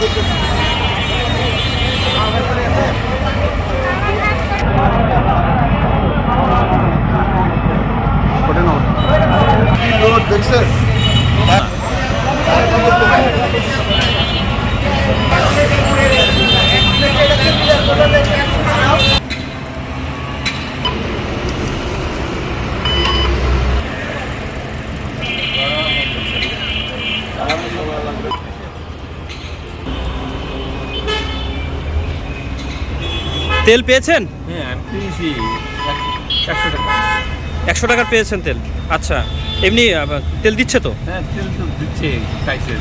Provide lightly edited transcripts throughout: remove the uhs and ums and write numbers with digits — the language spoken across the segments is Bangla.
দেখছেন তেল পেয়েছেন? হ্যাঁ পেয়েছি 100 টাকা। 100 টাকার পেয়েছেন তেল? আচ্ছা, এমনি তেল দিচ্ছে তো? হ্যাঁ তেল তো দিচ্ছে, খাইছে।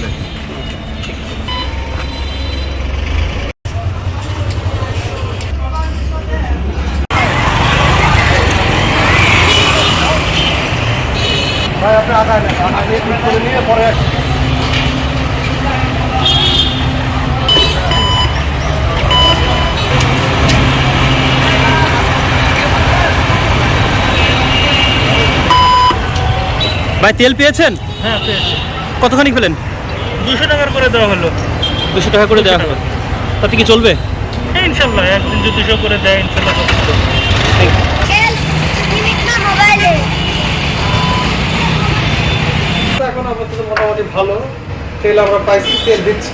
ভাই আপনি আগায় না, আগে ক্লিক করে নিয়ে পরে ভাই তেল পেয়েছেন? হ্যাঁ পেয়েছি। কতখানি পেলেন? 200 টাকার করে দেওয়া হলো। 200 টাকা করে দেওয়া হবে, তাতে কি চলবে? হ্যাঁ ইনশাল্লাহ, একদিন যদি 200 করে দেয় ইনশাল্লাহ চলবে। এখন আপাতত মোটামুটি ভালো তেল আমরা পাইছি, তেল দিচ্ছি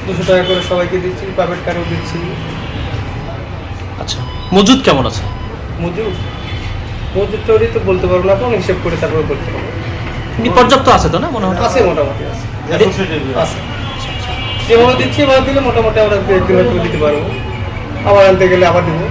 200 টাকা করে সবাইকে দিচ্ছি, প্রাইভেট কারেও দিচ্ছি। আচ্ছা, মজুদ কেমন আছে? মজুদ টরি তো বলতে পারবো না, তখন হিসেব করে তারপরে বলতে পারবো। পর্যাপ্ত আছে তো না মনে হয়? আছে, মোটামুটি আছে। যেভাবে দিচ্ছি এভাবে দিলে মোটামুটি আমরা একদিন হয়তো দিতে পারবো, আবার আনতে গেলে আবার দেবো।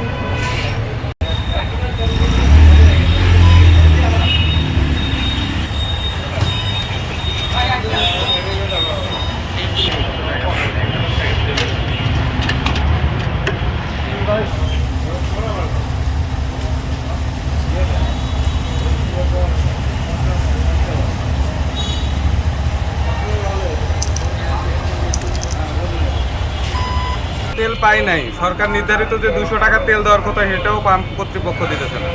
তেল পাই নাই, সরকার নির্ধারিত যে 200 টাকা তেল দেওয়ার কথা সেটাও পাম্প কর্তৃপক্ষ দিতেছে না।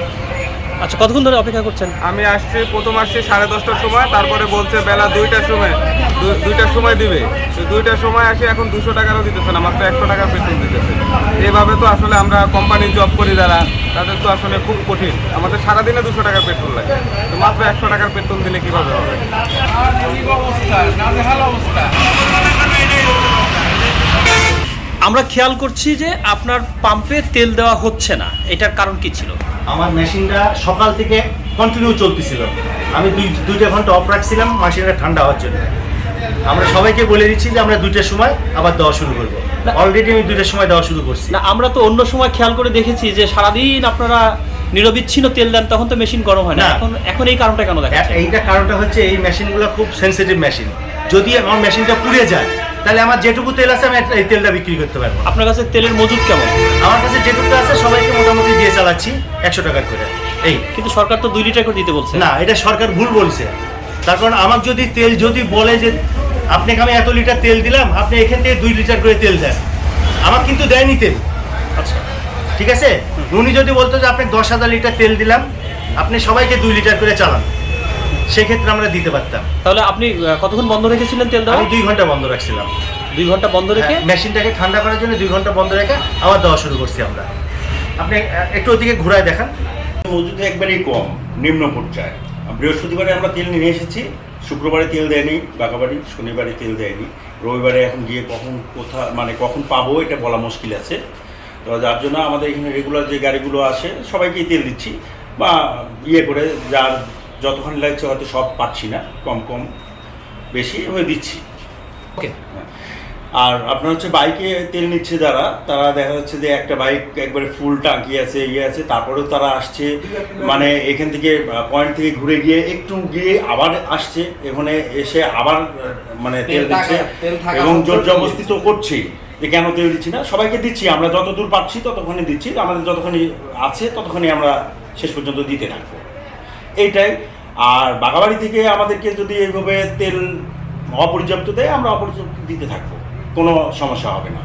আচ্ছা, কতক্ষণ ধরে অপেক্ষা করছেন? আমি আসছি, প্রথম আসছি 10:30টার সময়, তারপরে বলছে বেলা 2টার সময় 2টার সময় দিবে। তো 2টার সময় আসি, এখন 200 টাকারও দিতেছে না, মাত্র 100 টাকার পেট্রোল দিতেছে। এভাবে তো আসলে আমরা কোম্পানি জব করি যারা, তাদের তো আসলে খুব কঠিন। আমাদের সারাদিনে 200 টাকার পেট্রোল লাগে, তো মাত্র 100 টাকার পেট্রোল দিলে কীভাবে হবে? আমরা খেয়াল করছি যে আপনার পাম্পে তেল দেওয়া হচ্ছে না, এটার কারণ কি ছিল? আমার মেশিনটা সকাল থেকে কন্টিনিউ চলতেছিল, আমি দুইটা ঘন্টা অফ রাখছিলাম মেশিনটা ঠান্ডা হওয়ার জন্য। আমরা সবাইকে বলে দিচ্ছি যে আমরা 2টার সময় আবার দেওয়া শুরু করবো। অলরেডি আমি 2টার সময় দেওয়া শুরু করছি। না, আমরা তো অন্য সময় খেয়াল করে দেখেছি যে সারাদিন আপনারা নিরবিচ্ছিন্ন তেল দেন, তখন তো মেশিন গরম হয় না। এখন এই কারণটা কেন দেখা যাচ্ছে? এইটা কারণটা হচ্ছে এই মেশিনগুলো খুব সেন্সিটিভ মেশিন। যদি আমার মেশিনটা পুড়ে যায় তাহলে আমার যেটুকু তেল আছে আমি এই তেলটা বিক্রি করতে পারবো। আপনার কাছে তেলের মজুদ কেমন? আমার কাছে যেটুকু আছে সবাইকে মোটামুটি দিয়ে চালাচ্ছি 100 টাকার করে। এই কিন্তু সরকার তো 2 লিটার করে দিতে বলছে। না, এটা সরকার ভুল বলছে। তার কারণ আমার যদি তেল যদি বলে যে আপনাকে আমি এত লিটার তেল দিলাম, আপনি এখান থেকে 2 লিটার করে তেল দেন, আমার কিন্তু দেয়নি তেল। আচ্ছা ঠিক আছে, উনি যদি বলতো যে আপনি 10,000 লিটার তেল দিলাম, আপনি সবাইকে 2 লিটার করে চালান, সেক্ষেত্রে আমরা দিতে পারতাম। তাহলে আপনি কতক্ষণ বন্ধ রেখেছিলেন তেল দেওয়া? আমি 2 ঘন্টা বন্ধ রাখছিলাম। 2 ঘন্টা বন্ধ রেখে মেশিনটাকে ঠান্ডা করার জন্য 2 ঘন্টা বন্ধ রেখে আবার দেওয়া শুরু করছি আমরা। আপনি একটু ওদিকে ঘুরায় দেখান। মজুদ একবারেই কম, নিম্ন পর্যায়ে। বৃহস্পতিবারে আমরা তেল নিয়ে এসেছি, শুক্রবারে তেল দেয়নি বাঘাবাড়ি, শনিবারে তেল দেয়নি, রবিবারে এখন গিয়ে কখন পাবো এটা বলা মুশকিল আছে। তো যার জন্য আমাদের এখানে রেগুলার যে গাড়িগুলো আসে সবাইকেই তেল দিচ্ছি, বা করে যার যতখানি লাগছে, হয়তো সব পাচ্ছি না, কম কম বেশি হয়ে দিচ্ছি। ওকে। আর আপনার হচ্ছে বাইকে তেল নিচ্ছে যারা, তারা দেখা যাচ্ছে যে একটা বাইক একবারে ফুল টাঙ্কি আছে, আছে, তারপরেও তারা আসছে, এখান থেকে পয়েন্ট থেকে ঘুরে গিয়ে একটু গিয়ে আবার আসছে, এখানে এসে আবার তেল দিচ্ছে এবং জোর জবরদস্তি তো করছেই যে কেন তেল দিচ্ছি না। সবাইকে দিচ্ছি, আমরা যতদূর পাচ্ছি ততক্ষণই দিচ্ছি, আমাদের যতক্ষণই আছে ততক্ষণই আমরা শেষ পর্যন্ত দিতে থাকবো, এইটাই। আর বাঘাবাড়ি থেকে আমাদেরকে যদি এইভাবে তেল অপর্যাপ্ত দেয়, আমরা অপর্যাপ্ত দিতে থাকবো, কোনো সমস্যা হবে না।